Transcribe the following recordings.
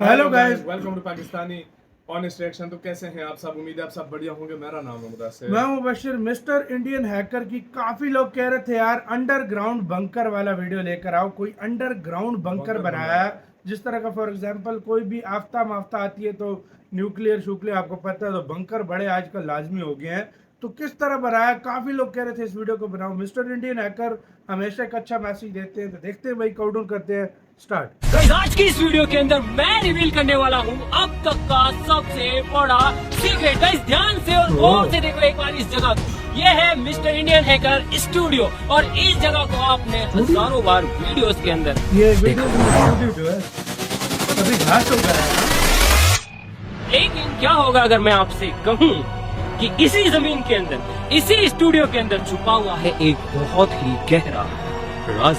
Hello guys, welcome to Pakistani honest reaction. तो कैसे हैं आप सब? उम्मीद है आप सब बढ़िया होंगे। मेरा नाम है मुदस्सिर। मैं हूं बशीर। मिस्टर इंडियन हैकर की काफी लोग कह रहे थे यार अंडरग्राउंड बंकर वाला वीडियो लेकर आओ। कोई अंडरग्राउंड बंकर बनाया है जिस तरह का, फॉर एग्जांपल कोई भी आफ्ता माफ्ता आती है तो न्यूक्लियर शुक्लियर आपको पता है, तो बंकर बड़े आजकल लाजमी हो गए हैं। तो किस तरह बनाया, काफी लोग कह रहे थे इस वीडियो को बनाओ। मिस्टर इंडियन हैकर हमेशा एक अच्छा मैसेज देते हैं, तो देखते हैं भाई, काउंटडाउन करते हैं, स्टार्ट। आज की इस वीडियो के अंदर मैं रिवील करने वाला हूँ अब तक का सबसे बड़ा सीक्रेट। गाइस ध्यान से और गौर से देखो एक बार इस जगह को। ये है मिस्टर इंडियन हैकर स्टूडियो और इस जगह को आपने हजारों बार वीडियोस के अंदर ये वीडियो है, अभी घास हो गया है। लेकिन क्या होगा अगर मैं आपसे कहूँ कि इसी जमीन के अंदर, इसी स्टूडियो के अंदर छुपा हुआ है एक बहुत ही गहरा राज।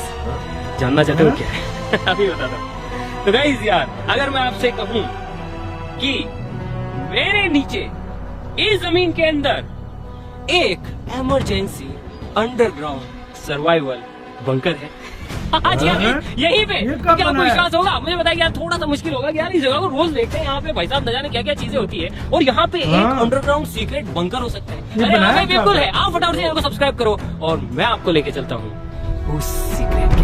जानना चाहते हो क्या है? अभी बता दो। तो गाइस यार, अगर मैं आपसे कहूँ कि मेरे नीचे इस जमीन के अंदर एक इमरजेंसी अंडरग्राउंड सर्वाइवल बंकर है। आज यार यहीं पे क्या आपको विश्वास होगा? मुझे बताइए यार, थोड़ा सा मुश्किल होगा कि यार इस जगह को रोज देखते हैं, यहाँ पे भाई साहब न जाने क्या क्या चीजें होती है और यहाँ पे एक अंडरग्राउंड सीक्रेट बंकर हो सकता है। अरे हाँ, बिल्कुल है। आप फटाफट से चैनल को सब्सक्राइब करो और मैं आपको लेके चलता हूँ उस सीक्रेट के।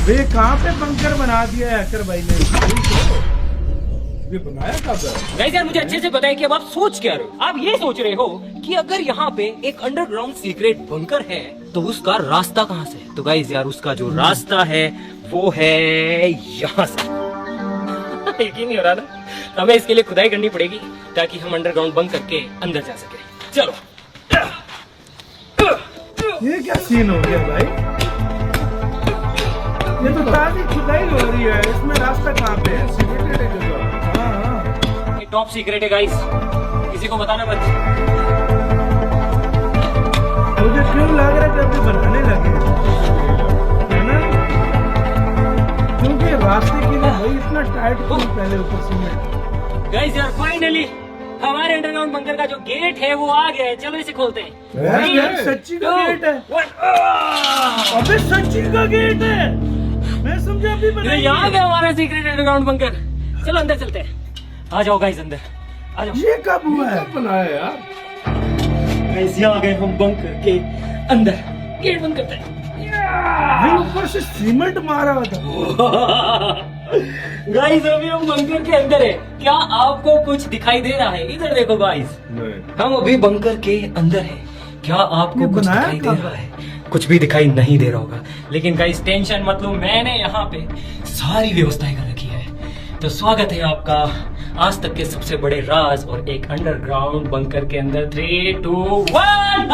वे कहाँ पे बंकर बना दिया है हैकर भाई ने? ये बनाया कब है? गाइस यार, मुझे अच्छे से पता है कि अब आप सोच क्या रहे हो। आप ये सोच रहे हो कि अगर यहाँ पे एक अंडरग्राउंड सीक्रेट बंकर है तो उसका रास्ता कहाँ से? तो गाइस यार, उसका जो रास्ता है वो है यहाँ से। यकीन नहीं हो रहा ना? हमें इसके लिए खुदाई करनी पड़ेगी ताकि हम अंडरग्राउंड बंक करके अंदर जा सके। चलो। ये क्या सीन हो गया भाई? ये तो ताजी खुदाई हो रही है, इसमें रास्ता कहाँ पे है? सीक्रेट है जगह। हाँ, ये टॉप सीक्रेट है गाइस, किसी को बताना मत। मुझे क्यों लग रहा है कि अभी बनाने लगे है ना, क्योंकि रास्ते के लिए भाई इतना टाइट क्यों पहले ऊपर सीमेंट। गाइस यार, फाइनली हमारे अंडरग्राउंड बंकर का जो गेट है वो आ गया है। चलो इसे खोलते हैं। यार सच्ची का गेट है। अबे सच्ची का गेट है, मैं समझा अभी बनाया। यहाँ पे हमारा सीक्रेट अंडरग्राउंड बंकर। चलो अंदर चलते हैं। आ जाओ गाइस, अंदर आ जाओ। ये कब हुआ है? कब बनाया यार? गाइस यहाँ आ गए हम बंकर के अंदर। गेट बंद करते हैं। भाई ऊपर से सीमेंट मारा हुआ था। गाइस अभी हम बंकर के अंदर है। क्या आपको कुछ दिखाई दे रहा है? इधर देखो गाइस, हम अभी बंकर के अंदर है। क्या आपको कुछ दिखाई दे रहा है? कुछ भी दिखाई नहीं दे रहा होगा, लेकिन गाइस टेंशन मत लो, मैंने यहाँ पे सारी व्यवस्थाएं कर रखी है। तो स्वागत है आपका आज तक के सबसे बड़े राज और एक अंडरग्राउंड बंकर के अंदर। 3, 2, 1।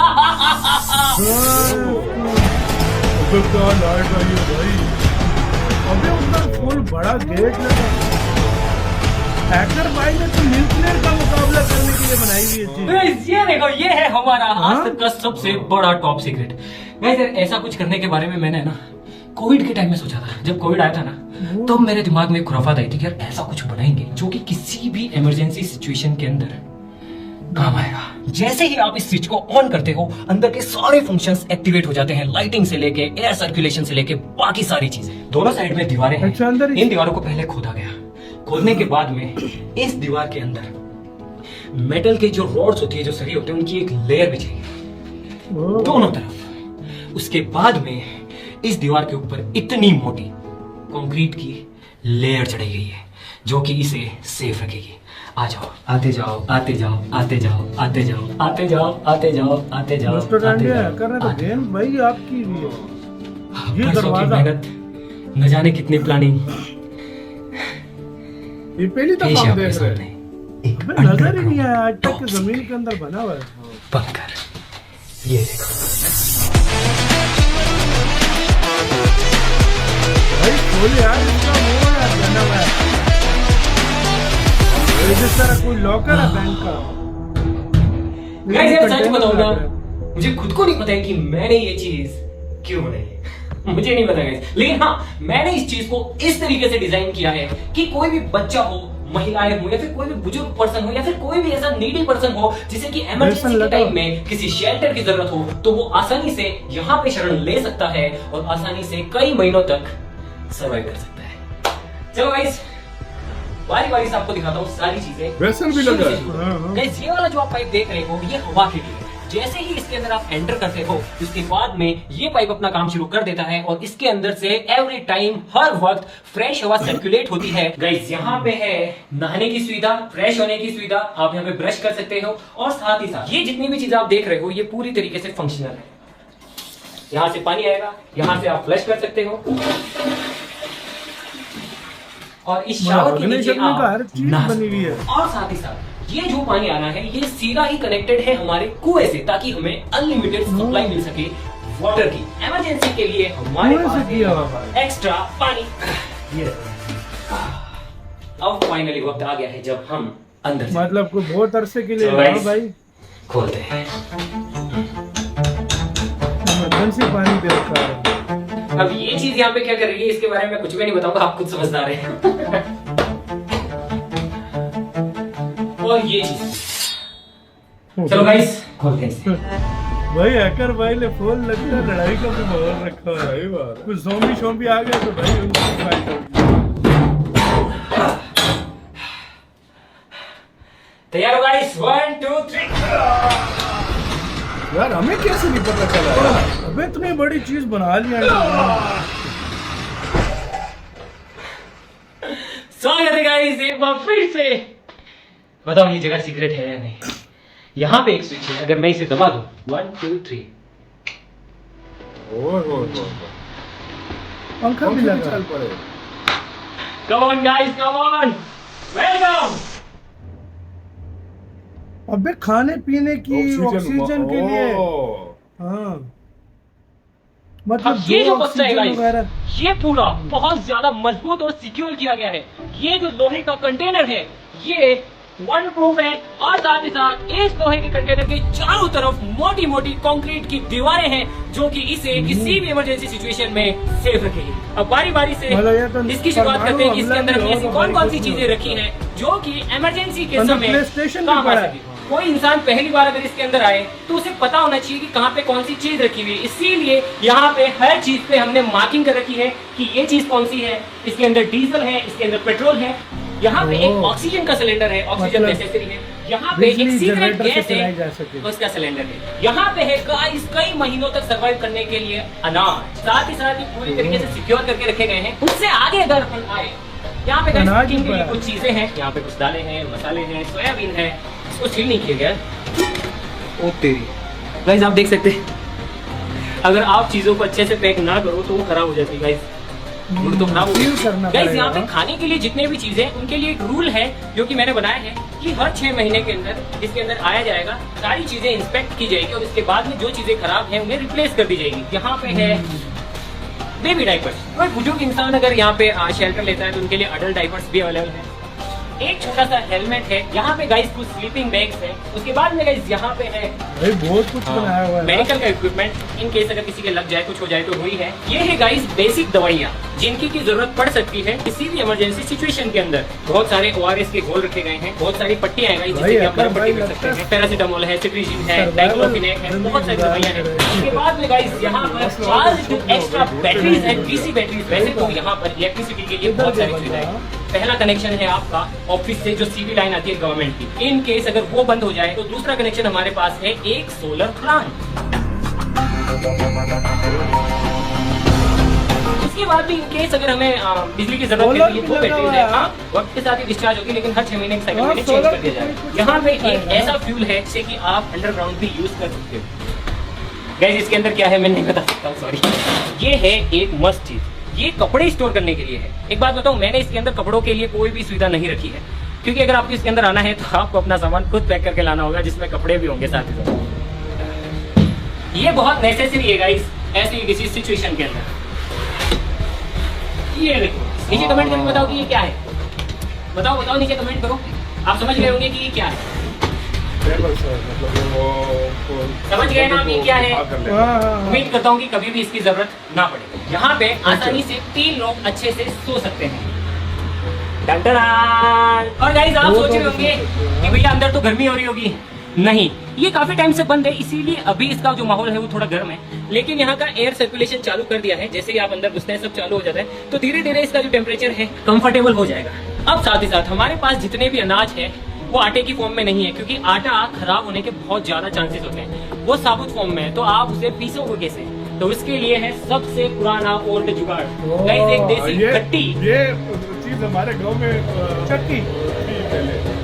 अबे उतना फुल बड़ा गेट लगा। हैकर भाई ने तो न्यूक्लियर का मुकाबला करने के लिए बनाई हुई थी। गाइस ये देखो, ये है हमारा आज तक का सबसे बड़ा टॉप सीक्रेट। गाइस ऐसा कुछ करने के बारे में मैंने ना कोविड के टाइम में सोचा था। जब कोविड आया था ना, तो मेरे दिमाग में एक खुराफात आई थी कि यार ऐसा कुछ बनाएंगे जो कि किसी भी इमरजेंसी सिचुएशन के अंदर काम आएगा। जैसे ही आप इस स्विच को ऑन करते हो, अंदर के सारे फंक्शंस एक्टिवेट हो जाते हैं। लाइटिंग से लेके एयर सर्कुलेशन से लेके बाकी सारी चीजें। दोनों साइड में दीवारें हैं। अच्छा, अंदर इन दीवारों को पहले खोदा गया। खोदने के बाद में इस दीवार के अंदर मेटल के जो रॉड्स होती है, जो सरिये होते हैं, उनकी एक लेयर बिछाई दोनों तरफ। उसके बाद में इस दीवार के ऊपर इतनी मोटी कंक्रीट की लेयर चढ़ाई गई है जो कि इसे सेफ रखेगी। आ जाओ, आते जाओ, आते जाओ, आते जाओ, आते जाओ, आते जाओ, आते जाओ, आते जाओ, मिस्टर आते इंडियन जाओ, हैकर ने तो आते गेम भाई आपकी भी है। ये बरसों की दरवाजा, मेहनत, न जाने कितनी प्लानिंग, ये पहली पेश दफा है हम आपके देख रहे सामने। हैं। एक अबे नजर ही नहीं आया आज तक टॉप कि जमीन के अंदर बना हुआ है। बंकर। ये देखो भाई खोल यार, इसका मुंह है बना हुआ है। ये जिस तरह कोई लॉकर है बैंक का। गाइस यार, सच बताऊंगा, मुझे खुद को नहीं पता है कि मैंने ये चीज क्यों बनाई। मुझे नहीं पता गाइस, लेकिन हाँ, मैंने इस चीज को इस तरीके से डिजाइन किया है कि कोई भी बच्चा हो, महिलाएं हो, या फिर कोई भी बुजुर्ग पर्सन हो, या फिर कोई भी ऐसा नीडी पर्सन हो जिसे कि इमरजेंसी के टाइम में किसी शेल्टर की जरूरत हो, तो वो आसानी से यहाँ पे शरण ले सकता है और आसानी से कई महीनों तक सर्वाइव कर सकता है। चलो गाइस, बारी बारी से आपको दिखाता हूँ सारी चीजें। वैसन भी लग रहा है। हाँ, हाँ। गाइस, ये वाला जो आप पाइप देख रहे हो ये हवा के लिए है। जैसे ही इसके अंदर आप एंटर करते हो उसके बाद में ये पाइप अपना काम शुरू कर देता है और इसके अंदर से एवरी टाइम हर वक्त फ्रेश हवा सर्कुलेट होती है। गाइस, यहाँ पे है नहाने की सुविधा, फ्रेश होने की सुविधा, आप यहाँ पे ब्रश कर सकते हो और साथ ही साथ ये जितनी भी चीजें आप देख रहे हो ये पूरी तरीके से फंक्शनल है। यहाँ से पानी आएगा, यहाँ से आप फ्लश कर सकते हो और इस शावर के नीचे का हर आप चीज नहा बनी हुई है। सकते हो। और साथ ही साथ ये जो पानी आ रहा है ये सीधा ही कनेक्टेड है हमारे कुएं से, ताकि हमें अनलिमिटेड सप्लाई मिल सके वाटर की। इमरजेंसी के लिए हमारे कुएं से पास किया हुआ है एक्स्ट्रा पानी। ये अब फाइनली वक्त आ गया है जब हम अंदर से मतलब कोई बहुत अरसे के लिए तो रहा guys, भाई खोलते हैं। इमरजेंसी पानी पे रखा है। अब ये चीज यहाँ पे क्या कर रही है इसके बारे में कुछ भी नहीं बताऊंगा, आप खुद समझदार हैं। और ये चीज, चलो गाइस खोलते हैं इसे। भाई हैकर भाई ने फोन लगता है लड़ाई का भी माहौल रखा है। सही बात है। कुछ ज़ॉम्बी शॉम्बी आ गया तो भाई उनकी फाइट होगी। तैयार हो गाइस? 1 2 3। यार हमें कैसे नहीं पता चला यार? अबे इतनी बड़ी चीज बना लिया है। स्वागत है गाइस एक बार फिर से। बताओ ये जगह सीक्रेट है या नहीं? यहाँ पे एक स्विच है, अगर मैं इसे दबा दूं 1 2 3, ओह पंखा भी लगा। चल पड़े। Come on guys, come on, welcome. अबे खाने पीने की ऑक्सीजन के लिए। हाँ मतलब अब ये जो बक्सा है ऑक्सीजन गाइस, वगैरह ये पूरा बहुत ज्यादा मजबूत और सिक्योर किया गया है। ये जो लोहे का कंटेनर है ये वाटर प्रूफ है और साथ ही साथ इस लोहे के कंटेनर के चारों तरफ मोटी मोटी कंक्रीट की दीवारें हैं जो कि इसे किसी भी इमरजेंसी सिचुएशन में सेफ रखेगी। अब बारी बारी से मतलब ये तो इसकी शुरुआत करते हैं कि इसके अंदर परमाणु ऐसी हमला कौन कौन सी भी होगा चीजें भाई, रखी कुछ हैं जो कि इमरजेंसी के अंदर समय PlayStation भी काम आ पड़ा है। सके। कोई इंसान पहली बार अगर इसके अंदर आए तो उसे पता होना चाहिए कि कहाँ पे कौन सी चीज रखी हुई है, इसीलिए यहाँ पे हर चीज पे हमने मार्किंग कर रखी है कि ये चीज कौन सी है। इसके अंदर डीजल है, इसके अंदर पेट्रोल है, यहाँ पे एक ऑक्सीजन का सिलेंडर है, ऑक्सीजन मतलब नेसेसरी है, यहाँ पे एक बिजली सीक्रेट जनरेटर से गैस चलाई जा है सके। उसका सिलेंडर है, यहाँ पे है गाइस कई महीनों तक सर्वाइव करने के लिए अनाज, साथ ही साथ ये पूरी तरीके से सिक्योर करके रखे गए हैं। उससे आगे अगर अपन आए यहाँ पे अनाज कुकिंग के लिए ऊपर है। कुछ चीजें हैं, यहाँ पे कुछ दालें हैं, मसाले हैं, सोयाबीन है, इसको सील नहीं किया गया। ओ तेरी गाइस, आप देख सकते हैं अगर आप चीजों को अच्छे से पैक ना करो तो वो खराब हो जाती है गाइस, तो खराब हो सील करना गई। गाइस, यहाँ पे पड़ेगा। खाने के लिए जितने भी चीजें उनके लिए एक रूल है जो कि मैंने बनाया है कि हर 6 महीने के अंदर इसके अंदर आया जाएगा, सारी चीजें इंस्पेक्ट की जाएगी और इसके बाद में जो चीजें खराब हैं उन्हें रिप्लेस कर दी जाएगी। यहाँ पे है बेबी डाइपर्स, कोई बुजुर्ग इंसान अगर यहाँ पे शेल्टर लेता है तो उनके लिए अडल्ट डाइपर्स भी अवेलेबल है। एक छोटा सा हेलमेट है, यहाँ पे गाइस कुछ स्लीपिंग बैग्स है, उसके बाद में गाइस यहाँ पे है भाई बहुत कुछ बनाया हुआ है। मेडिकल का इक्विपमेंट, इन केस अगर किसी के लग जाए कुछ हो जाए तो हुई है। ये है गाइस बेसिक दवाइयाँ जिनकी की जरूरत पड़ सकती है किसी भी इमरजेंसी सिचुएशन के अंदर। बहुत सारे ORS के घोल रखे गए हैं, बहुत सारी पट्टियां हैं गाइस जिससे कि आप भाई पट्टी कर सकते लगता हैं। पैरासीटामोल है, सिट्रीजिन है, Survival डाइक्लोफिनेक है, बहुत सारी दवाइयां हैं। इसके बाद में गाइस यहाँ पर 4 एक्स्ट्रा बैटरीज है, DC बैटरीज। वैसे तो यहाँ पर इलेक्ट्रिसिटी के लिए बहुत सारी सुविधाएं हैं। पहला कनेक्शन है आपका ऑफिस से जो सीवी लाइन आती है गवर्नमेंट की, इन केस अगर वो बंद हो जाए तो दूसरा कनेक्शन हमारे पास है एक सोलर प्लांट। उसके बाद भी इन केस अगर हमें बिजली की जरूरत है तो ये 2 बैटरीज है, हाँ, वक्त के साथ ही डिस्चार्ज होगी लेकिन हर 6 महीने के साइकिल में चेंज कर दिया जाएगा। यहाँ पे एक ऐसा फ्यूल है जिसे कि आप अंडरग्राउंड भी यूज कर सकते हो। गाइस, इसके अंदर क्या है मैं नहीं बता सकता हूँ, सॉरी। ये है एक मस्त चीज, ये कपड़े स्टोर करने के लिए है। एक बात बताऊं, मैंने इसके अंदर कपड़ों के लिए कोई भी सुविधा नहीं रखी है, क्योंकि अगर आपको इसके अंदर आना है तो आपको अपना सामान खुद पैक करके लाना होगा जिसमें कपड़े भी होंगे साथ ही साथ। ये बहुत नेसेसरी है गाइस ऐसी किसी सिचुएशन के अंदर। ये देखो, नीचे कमेंट करके बताओ कि ये क्या है, बताओ बताओ नीचे कमेंट करो। आप समझ गए होंगे कि ये क्या है, मतलब वो समझ गए ना कि क्या है? हाँ। उम्मीद करता हूँ कि कभी भी इसकी जरूरत ना पड़े। यहाँ पे आसानी से 3 लोग अच्छे से सो सकते हैं। डन-डन-डन। और गाइस, आप सोच रहे होंगे कि भैया अंदर तो गर्मी हो रही होगी। नहीं, ये काफी टाइम से बंद है, इसीलिए अभी इसका जो माहौल है वो थोड़ा गर्म है। लेकिन यहाँ का एयर सर्कुलेशन चालू कर दिया है, जैसे ही आप अंदर घुसते हैं सब चालू हो जाता है, तो धीरे धीरे इसका जो टेम्परेचर है कंफर्टेबल हो जाएगा। अब साथ ही साथ हमारे पास जितने भी अनाज है वो आटे की फॉर्म में नहीं है, क्योंकि आटा खराब होने के बहुत ज्यादा चांसेस होते हैं। वो साबुत फॉर्म में है, तो आप उसे पीसोगे कैसे? तो उसके लिए है सबसे पुराना ओल्ड जुगाड़, गाइस, एक देसी खट्टी, ये चीज हमारे गांव में चक्की,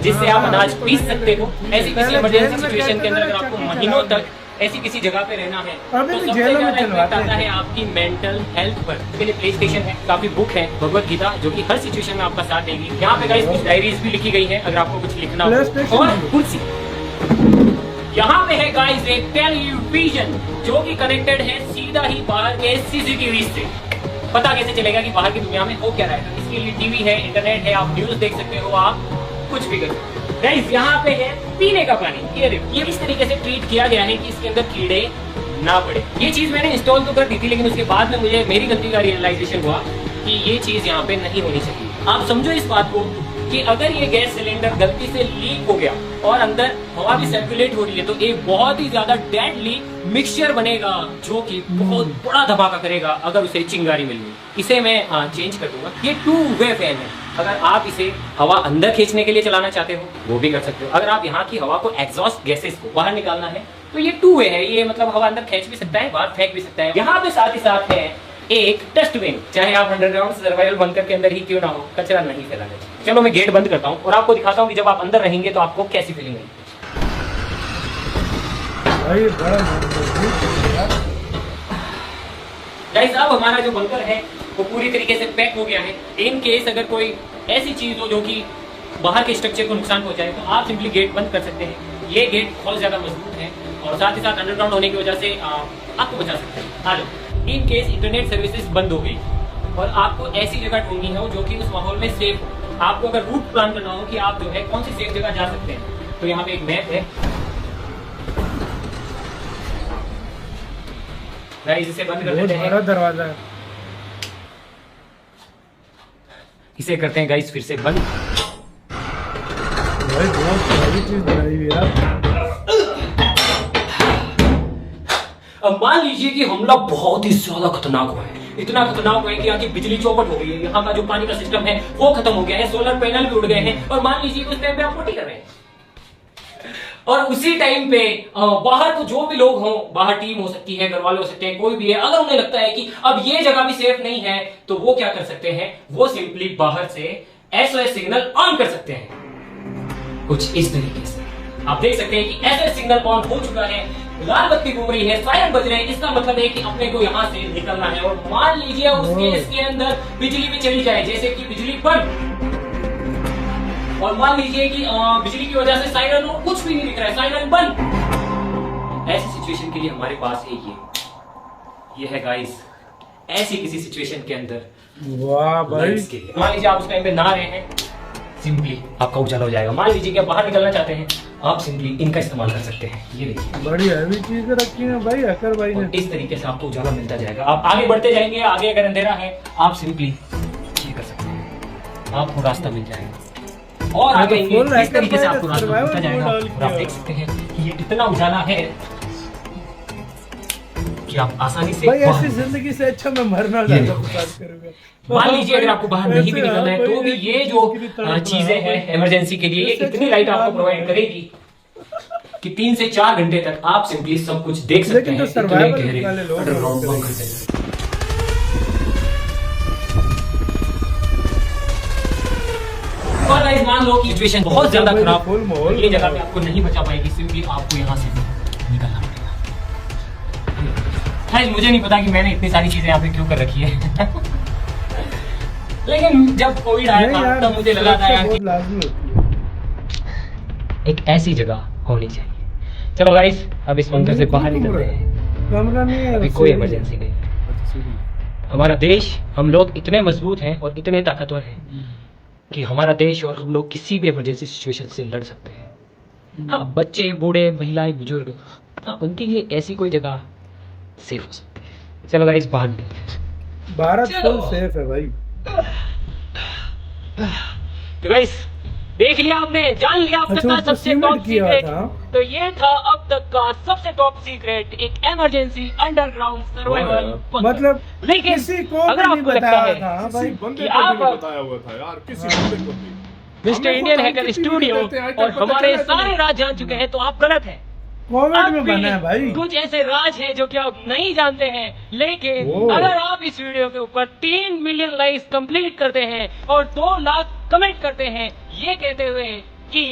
जिससे आप अनाज पीस सकते हो। ऐसी किसी पहले इमरजेंसी जेल में सिचुएशन के अंदर अगर कहते थे आपको चक्की महीनों चलाओ। तक ऐसी किसी जगह पे रहना है, अभी तो भी सबसे जेलों में ज्यादा इफेक्ट चलवाते आता हैं। है आपकी मेंटल हेल्थ पर। इसके लिए प्ले स्टेशन है, काफी बुक है, भगवत गीता, जो कि हर सिचुएशन में आपका साथ देगी। यहाँ पे गाइस कुछ डायरीज भी लिखी गई है अगर आपको कुछ लिखना प्ले हो। स्टेशन और भी। कुर्सी, यहाँ पे है गाइस एक टेलीविजन जो कि कनेक्टेड है सीधा ही बाहर के सीसीटीवी से। पता कैसे चलेगा कि बाहर की दुनिया में हो क्या रहा है? इसके लिए टीवी है, इंटरनेट है, आप न्यूज देख सकते हो, आप कुछ भी कर सकते हो। गाइस यहाँ पे है पीने का पानी, ये देखो, ये इस तरीके से ट्रीट किया गया है कि इसके अंदर कीड़े ना पड़े। ये चीज मैंने इंस्टॉल तो कर दी थी, लेकिन उसके बाद में मुझे मेरी गलती का रियलाइजेशन हुआ कि ये चीज यहाँ पे नहीं होनी चाहिए। आप समझो इस बात को कि अगर ये गैस सिलेंडर गलती से लीक हो गया और अंदर हवा भी सर्कुलेट हो रही है, तो एक बहुत ही ज्यादा डेडली मिक्सचर बनेगा जो कि बहुत बड़ा धमाका करेगा अगर उसे चिंगारी मिल गई। इसे मैं चेंज कर दूंगा। ये 2 वे फैन है, अगर आप इसे हवा अंदर खींचने के लिए चलाना चाहते हो वो भी कर सकते हो। अगर आप यहाँ की हवा को, एग्जॉस्ट गैसेस को बाहर निकालना है, तो ये 2 वे है। ये मतलब हवा अंदर खींच भी सकता है, बाहर फेंक भी सकता है। यहाँ पे साथ ही साथ है एक डस्टबिन, चाहे आप अंडरग्राउंड सर्वाइवल बंकर के अंदर ही क्यों ना हो, कचरा नहीं फैलाना चाहिए। चलो मैं गेट बंद करता हूँ और आपको दिखाता हूँ कि जब आप अंदर रहेंगे तो आपको कैसी फीलिंग आएगी। भाई बड़ा मजबूत है यार। गाइस अब हमारा जो बंकर है वो पूरी तरीके से पैक हो गया है। इन केस अगर कोई ऐसी चीज हो जो कि बाहर के स्ट्रक्चर को नुकसान पहुंचाए, तो आप सिंपली गेट बंद कर सकते हैं। ये गेट बहुत ज्यादा मजबूत है और साथ ही साथ अंडरग्राउंड होने की वजह से आपको बचा सकते हैं। आ जाओ। इन केस इंटरनेट सर्विसेज बंद हो गई और आपको ऐसी जगह ढूंढनी हो जो कि उस माहौल में सेफ हो, आपको अगर रूट प्लान करना हो कि आप जो है कौन सी सेफ जगह जा सकते हैं, तो यहाँ पे एक मैप है। गाइस इसे बंद कर बहुत देते बड़ा हैं, दरवाजा है। इसे करते हैं गाइस फिर से बंद। भाई बहुत सारी चीज बनाई हुई है यार। अब मान लीजिए कि हमला बहुत ही ज्यादा खतरनाक हुआ है, इतना खतरनाक हुआ है कि यहाँ की बिजली चौपट हो गई है, यहाँ का जो पानी का सिस्टम है वो खत्म हो गया है, सोलर पैनल भी उड़ गए हैं, और मान लीजिए उस टाइम पे आप पोटी कर रहे हैं और उसी टाइम पे बाहर तो जो भी लोग हों, बाहर टीम हो सकती है, घर वाले हो सकते हैं, कोई भी है, अगर उन्हें लगता है कि अब ये जगह भी सेफ नहीं है, तो वो क्या कर सकते हैं, वो सिंपली बाहर से SOS सिग्नल ऑन कर सकते हैं। कुछ इस तरीके से आप देख सकते हैं कि SOS सिग्नल ऑन हो चुका है, लाल बत्ती घूम रही है, सायरन बज रहे हैं। इसका मतलब है कि अपने को यहाँ से निकलना है। और मान लीजिए उस केस के अंदर बिजली भी चली जाए, जैसे कि बिजली बंद, और मान लीजिए कि बिजली की वजह से सायरन हो, कुछ भी नहीं दिख रहा है, सायरन बंद। ऐसी सिचुएशन के लिए हमारे पास है ये है गाइस, ऐसी किसी सिचुएशन के अंदर वाह भाई, लाइट्स के लिए। मान लीजिए आप उस टाइम पे नहा रहे हैं, सिंपली आपका उजाला हो जाएगा। मान लीजिए कि आप बाहर निकलना चाहते हैं, आप सिंपली इनका इस्तेमाल कर सकते हैं। ये देखिए बड़ी हैवी चीज रखी है भाई हैकर भाई ने। और इस तरीके से आपको उजाला मिलता जाएगा। आप आगे बढ़ते जाएंगे, आगे अगर अंधेरा है आप सिंपली ये कर सकते हैं, आपको रास्ता मिल जाएगा। और आगे इस तरीके से आपको रास्ता मिलता जाएगा। और आप देख सकते हैं कि ये इतना उजाला है कि आप आसानी से भाई ऐसी बाहर- जिंदगी से अच्छा मैं मरना ये ज्यादा देखो। पसंद करूंगा। मान लीजिए अगर आपको बाहर नहीं भी निकलना है, तो भी ये जो चीजें हैं इमरजेंसी के लिए, ये इतनी लाइट आपको प्रोवाइड करेगी कि 3 से 4 घंटे तक आप सिंपली सब कुछ देख सकते लेकिन हैं। तो survival इतने गहरे वाले लोग underground करेंगे। bunker से। और गाइस मान लो कि सिचुएशन बहुत ज्यादा भाई, खराब, फुल माहौल ये जगह बना पे आपको नहीं बचा पाएगी, सिंपली आपको यहाँ से निकलना पड़ेगा। गाइस मुझे नहीं पता कि मैंने इतनी सारी चीजें यहाँ पे क्यों कर रखी है लेकिन जब कोविड आया नहीं था यार, तब मुझे लगा था यार बहुत कि लाजमी होती है। एक ऐसी जगह होनी चाहिए। चलो गाइस अब इस बंकर से बाहर निकलते हैं, कमरा नहीं है, अभी कोई सीढ़ी है। इमरजेंसी नहीं है। हमारा देश, हम लोग इतने मजबूत हैं और इतने ताकतवर हैं कि हमारा देश और हम लोग किसी भी इमरजेंसी सिचुएशन से लड़ सकते हैं। हाँ, बच्चे, बूढ़े, महिलाएं, बुजुर्ग, हाँ, उनके लिए ऐसी कोई जगह सेफ हो सकती है। चलो गाइस बाहर निकलते हैं। भारत चलो। फुल सेफ है भाई। तो गाइस देख लिया आपने, जान लिया अब तक अच्छा, का उसको सबसे सीमेंट टॉप किया सीक्रेट। था। तो ये था अब तक का सबसे टॉप सीक्रेट, एक इमरजेंसी अंडरग्राउंड सर्वाइवल बंकर। मतलब लेकिन किसी को अगर भी नहीं आपको लगता बताया है था किसी भाई। बंदे कि को भी आप- नहीं बताया हुआ था यार, किसी बंदे को भी। मिस्टर हमें इंडियन खुद हैकर कितनी स्टूडियो वीडियो देखते हैं, आज तक और पता हमारे चला सारे नहीं। राज जान चुके हैं, तो आप गलत हैं। कोविड अब में भी बना है भाई। कुछ ऐसे राज हैं जो कि आप नहीं जानते हैं, लेकिन ओ। अगर आप इस वीडियो के ऊपर 3 मिलियन लाइक्स कंप्लीट करते हैं और 2 लाख कमेंट करते हैं ये कहते हुए कि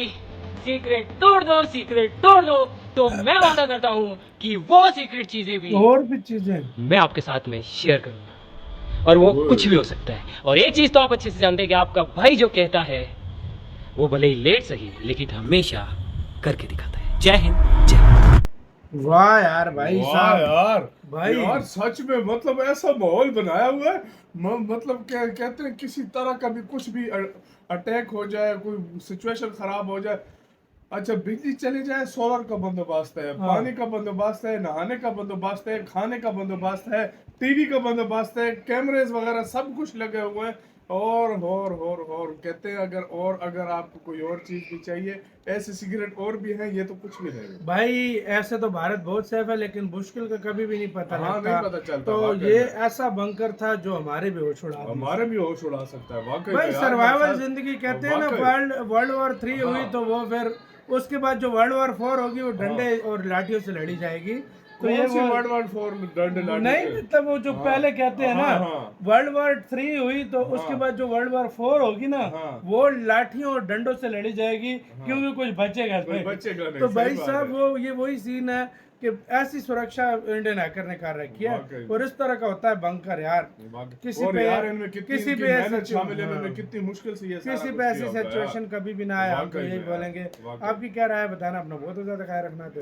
सीक्रेट तोड़ दो, सीक्रेट तोड़ दो, तो मैं वादा करता हूँ कि वो सीक्रेट चीजें भी और भी चीजें मैं आपके साथ में शेयर करूंगा, और वो कुछ भी हो सकता है। और एक चीज तो आप अच्छे से जानते हैं कि आपका भाई जो कहता है वो भले ही लेट सही लेकिन हमेशा करके दिखाता है। जय हिंद, जय भारत। वाह यार भाई वाह साहब। यार, भाई। यार सच में मतलब ऐसा माहौल बनाया हुआ है। मतलब क्या कहते हैं, किसी तरह का भी कुछ भी अटैक हो जाए, कोई सिचुएशन खराब हो जाए, अच्छा बिजली चली जाए, सोलर का बंदोबस्त है, हाँ। पानी का बंदोबस्त है, नहाने का बंदोबस्त है, खाने का बंदोबस्त है, टीवी का बंदोबस्त है, कैमरेज वगैरह सब कुछ लगे हुए हैं। और कहते हैं अगर आपको कोई और चीज भी चाहिए, ऐसे सिगरेट और भी हैं, ये तो कुछ भी नहीं। भाई ऐसे तो भारत बहुत सेफ है, लेकिन मुश्किल का कभी भी नहीं पता हाँ, लगता। नहीं पता चलता, तो वाकई ये में। ऐसा बंकर था जो हमारे भी होश उड़ा दिया। हमारे भी होश उड़ा सकता है वाकई भाई में यार, सर्वाइवल मतलब जिंदगी कहते हैं ना। वाकई। वर्ल्ड वॉर 3 हुई हाँ। तो वो फिर उसके बाद जो वर्ल्ड वॉर 4 होगी वो डंडे और लाठियों से लड़ी जाएगी। तो ये वो वर्ल्ड वॉर 4 में डंडे लाठी नहीं, से? मतलब वो जो हाँ। पहले कहते हैं ना, हाँ, हाँ। वर्ल्ड वॉर 3 हुई तो उसके बाद जो वर्ल्ड वॉर 4 होगी ना, हाँ। वो लाठियों और डंडों से लड़ी जाएगी, क्योंकि कुछ बचेगा कोई इसमें। बचेगा नहीं, तो सही भाई बात साहब है। वो ये वही सीन है कि ऐसी सुरक्षा इंडियन हैकर ने कर रखी है, वाकई। और इस तरह का होता है बंकर यार। किसी और पे यार इनमें कितनी किसी इनकी पे मेहनत ऐसी शामिल है, हाँ। इन्होंने कितनी मुश्किल से ये सारा किसी कुछ पे ऐसी किया होता है यार। सिचुएशन कभी भी ना आए, हम तो वाकई यही में यार, बोलेंगे। वाकई। आपकी क्या राय है बताना, अपना बहुत ज्यादा ख्याल रखना।